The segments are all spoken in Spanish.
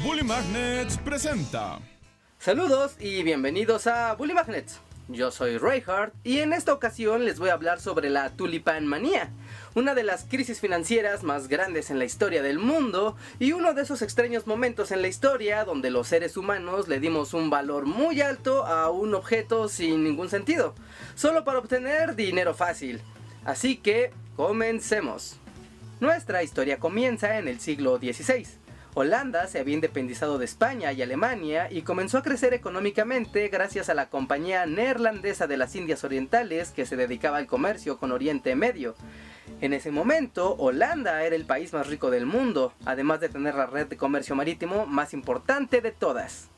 Bully Magnets presenta. Saludos y bienvenidos a Bully Magnets. Yo soy Reinhardt y en esta ocasión les voy a hablar sobre la Tulipán Manía, una de las crisis financieras más grandes en la historia del mundo y uno de esos extraños momentos en la historia donde los seres humanos le dimos un valor muy alto a un objeto sin ningún sentido, solo para obtener dinero fácil. Así que, comencemos. Nuestra historia comienza en el siglo XVI. Holanda se había independizado de España y Alemania y comenzó a crecer económicamente gracias a la Compañía Neerlandesa de las Indias Orientales que se dedicaba al comercio con Oriente Medio. En ese momento, Holanda era el país más rico del mundo, además de tener la red de comercio marítimo más importante de todas.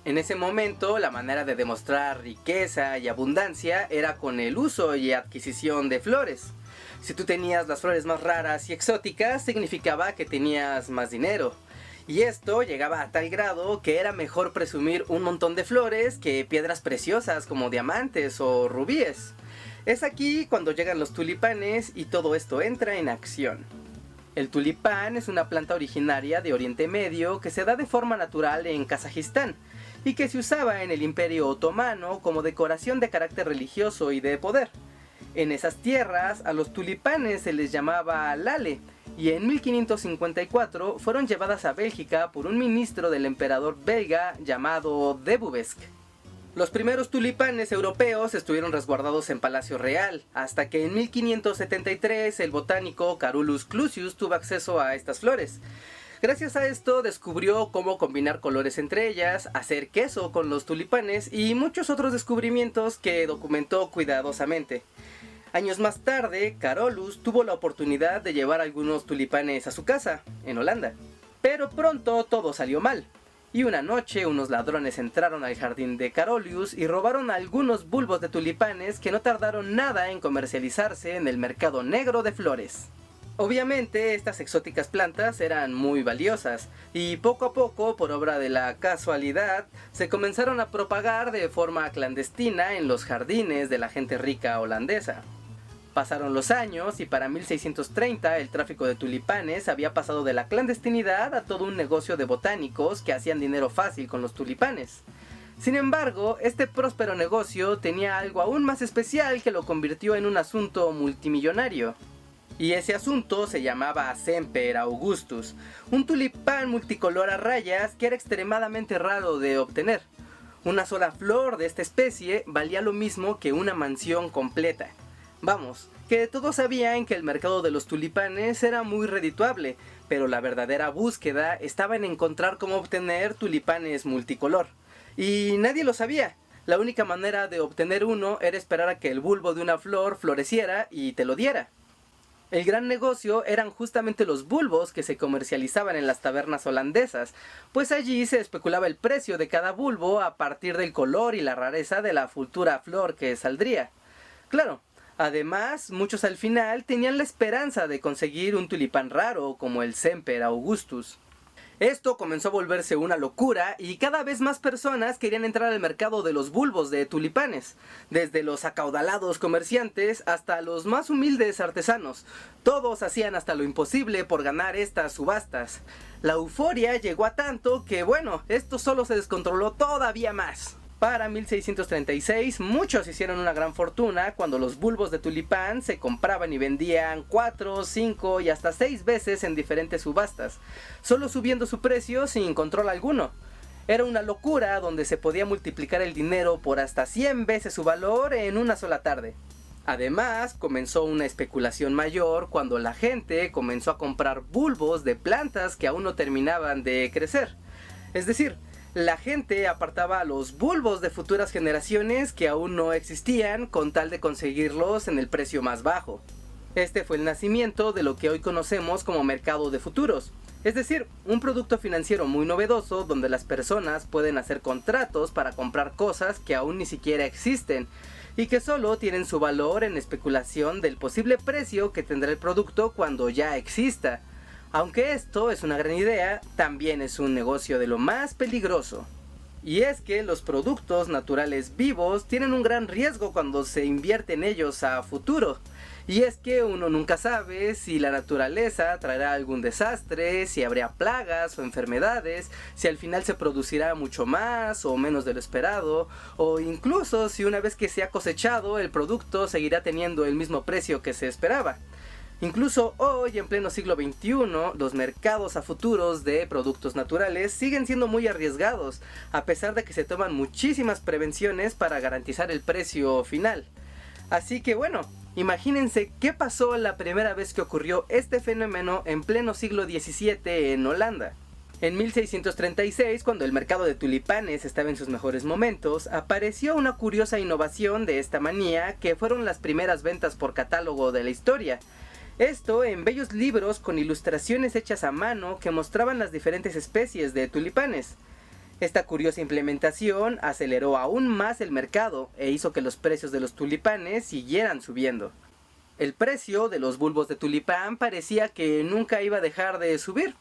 En ese momento, la manera de demostrar riqueza y abundancia era con el uso y adquisición de flores. Si tú tenías las flores más raras y exóticas, significaba que tenías más dinero. Y esto llegaba a tal grado que era mejor presumir un montón de flores que piedras preciosas como diamantes o rubíes. Es aquí cuando llegan los tulipanes y todo esto entra en acción. El tulipán es una planta originaria de Oriente Medio que se da de forma natural en Kazajistán y que se usaba en el Imperio Otomano como decoración de carácter religioso y de poder. En esas tierras a los tulipanes se les llamaba lale, y en 1554 fueron llevadas a Bélgica por un ministro del emperador belga llamado de Bubesque. Los primeros tulipanes europeos estuvieron resguardados en Palacio Real, hasta que en 1573 el botánico Carolus Clusius tuvo acceso a estas flores. Gracias a esto descubrió cómo combinar colores entre ellas, hacer queso con los tulipanes y muchos otros descubrimientos que documentó cuidadosamente. Años más tarde, Carolus tuvo la oportunidad de llevar algunos tulipanes a su casa, en Holanda. Pero pronto todo salió mal, y una noche unos ladrones entraron al jardín de Carolus y robaron algunos bulbos de tulipanes que no tardaron nada en comercializarse en el mercado negro de flores. Obviamente estas exóticas plantas eran muy valiosas, y poco a poco, por obra de la casualidad, se comenzaron a propagar de forma clandestina en los jardines de la gente rica holandesa. Pasaron los años y para 1630 el tráfico de tulipanes había pasado de la clandestinidad a todo un negocio de botánicos que hacían dinero fácil con los tulipanes. Sin embargo, este próspero negocio tenía algo aún más especial que lo convirtió en un asunto multimillonario. Y ese asunto se llamaba Semper Augustus, un tulipán multicolor a rayas que era extremadamente raro de obtener. Una sola flor de esta especie valía lo mismo que una mansión completa. Vamos, que todos sabían que el mercado de los tulipanes era muy redituable, pero la verdadera búsqueda estaba en encontrar cómo obtener tulipanes multicolor. Y nadie lo sabía. La única manera de obtener uno era esperar a que el bulbo de una flor floreciera y te lo diera. El gran negocio eran justamente los bulbos que se comercializaban en las tabernas holandesas, pues allí se especulaba el precio de cada bulbo a partir del color y la rareza de la futura flor que saldría. Claro, además, muchos al final tenían la esperanza de conseguir un tulipán raro como el Semper Augustus. Esto comenzó a volverse una locura y cada vez más personas querían entrar al mercado de los bulbos de tulipanes, desde los acaudalados comerciantes hasta los más humildes artesanos. Todos hacían hasta lo imposible por ganar estas subastas. La euforia llegó a tanto que, esto solo se descontroló todavía más. Para 1636 muchos hicieron una gran fortuna cuando los bulbos de tulipán se compraban y vendían 4, 5 y hasta 6 veces en diferentes subastas, solo subiendo su precio sin control alguno. Era una locura donde se podía multiplicar el dinero por hasta 100 veces su valor en una sola tarde. Además, comenzó una especulación mayor cuando la gente comenzó a comprar bulbos de plantas que aún no terminaban de crecer. Es decir, la gente apartaba los bulbos de futuras generaciones que aún no existían con tal de conseguirlos en el precio más bajo. Este fue el nacimiento de lo que hoy conocemos como mercado de futuros, es decir, un producto financiero muy novedoso donde las personas pueden hacer contratos para comprar cosas que aún ni siquiera existen y que solo tienen su valor en especulación del posible precio que tendrá el producto cuando ya exista. Aunque esto es una gran idea, también es un negocio de lo más peligroso. Y es que los productos naturales vivos tienen un gran riesgo cuando se invierte en ellos a futuro. Y es que uno nunca sabe si la naturaleza traerá algún desastre, si habría plagas o enfermedades, si al final se producirá mucho más o menos de lo esperado, o incluso si una vez que se ha cosechado el producto seguirá teniendo el mismo precio que se esperaba. Incluso hoy, en pleno siglo XXI, los mercados a futuros de productos naturales siguen siendo muy arriesgados, a pesar de que se toman muchísimas prevenciones para garantizar el precio final. Así que bueno, imagínense qué pasó la primera vez que ocurrió este fenómeno en pleno siglo XVII en Holanda. En 1636, cuando el mercado de tulipanes estaba en sus mejores momentos, apareció una curiosa innovación de esta manía que fueron las primeras ventas por catálogo de la historia. Esto en bellos libros con ilustraciones hechas a mano que mostraban las diferentes especies de tulipanes. Esta curiosa implementación aceleró aún más el mercado e hizo que los precios de los tulipanes siguieran subiendo. El precio de los bulbos de tulipán parecía que nunca iba a dejar de subir,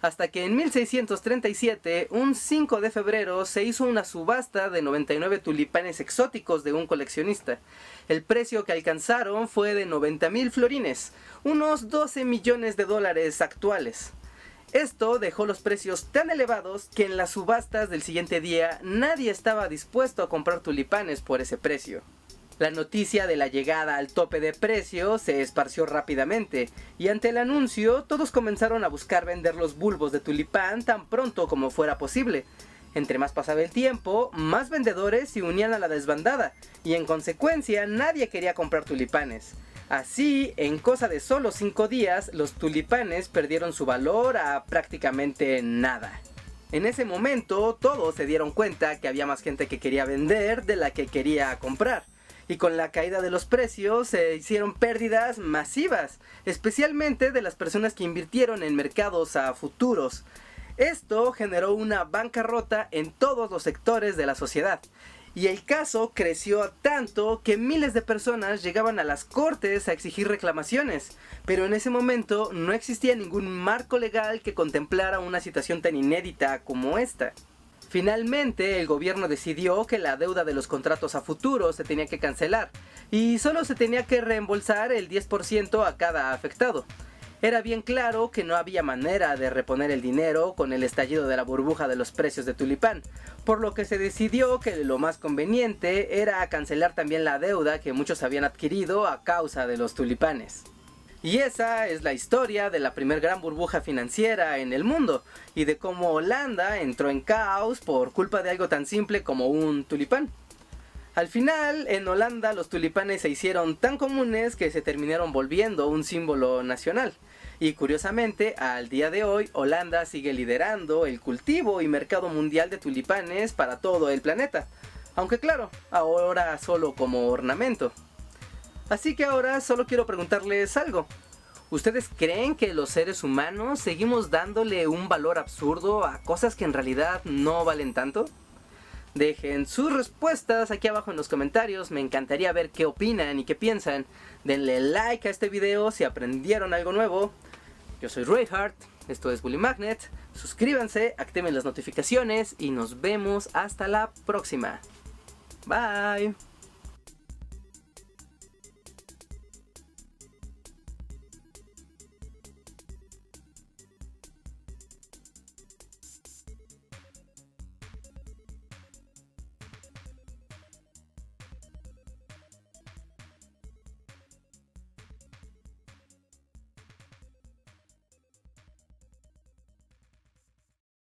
hasta que en 1637, un 5 de febrero, se hizo una subasta de 99 tulipanes exóticos de un coleccionista. El precio que alcanzaron fue de 90,000 florines, unos 12 millones de dólares actuales. Esto dejó los precios tan elevados que en las subastas del siguiente día nadie estaba dispuesto a comprar tulipanes por ese precio. La noticia de la llegada al tope de precio se esparció rápidamente, y ante el anuncio todos comenzaron a buscar vender los bulbos de tulipán tan pronto como fuera posible. Entre más pasaba el tiempo, más vendedores se unían a la desbandada, y en consecuencia nadie quería comprar tulipanes. Así, en cosa de solo 5 días, los tulipanes perdieron su valor a prácticamente nada. En ese momento, todos se dieron cuenta que había más gente que quería vender de la que quería comprar. Y con la caída de los precios se hicieron pérdidas masivas, especialmente de las personas que invirtieron en mercados a futuros. Esto generó una bancarrota en todos los sectores de la sociedad. Y el caso creció tanto que miles de personas llegaban a las cortes a exigir reclamaciones, pero en ese momento no existía ningún marco legal que contemplara una situación tan inédita como esta. Finalmente, el gobierno decidió que la deuda de los contratos a futuro se tenía que cancelar y solo se tenía que reembolsar el 10% a cada afectado. Era bien claro que no había manera de reponer el dinero con el estallido de la burbuja de los precios de tulipán, por lo que se decidió que lo más conveniente era cancelar también la deuda que muchos habían adquirido a causa de los tulipanes. Y esa es la historia de la primer gran burbuja financiera en el mundo, y de cómo Holanda entró en caos por culpa de algo tan simple como un tulipán. Al final, en Holanda los tulipanes se hicieron tan comunes que se terminaron volviendo un símbolo nacional. Y curiosamente, al día de hoy, Holanda sigue liderando el cultivo y mercado mundial de tulipanes para todo el planeta. Aunque claro, ahora solo como ornamento. Así que ahora solo quiero preguntarles algo. ¿Ustedes creen que los seres humanos seguimos dándole un valor absurdo a cosas que en realidad no valen tanto? Dejen sus respuestas aquí abajo en los comentarios, me encantaría ver qué opinan y qué piensan. Denle like a este video si aprendieron algo nuevo. Yo soy Reinhardt, esto es Bully Magnet. Suscríbanse, activen las notificaciones y nos vemos hasta la próxima. Bye.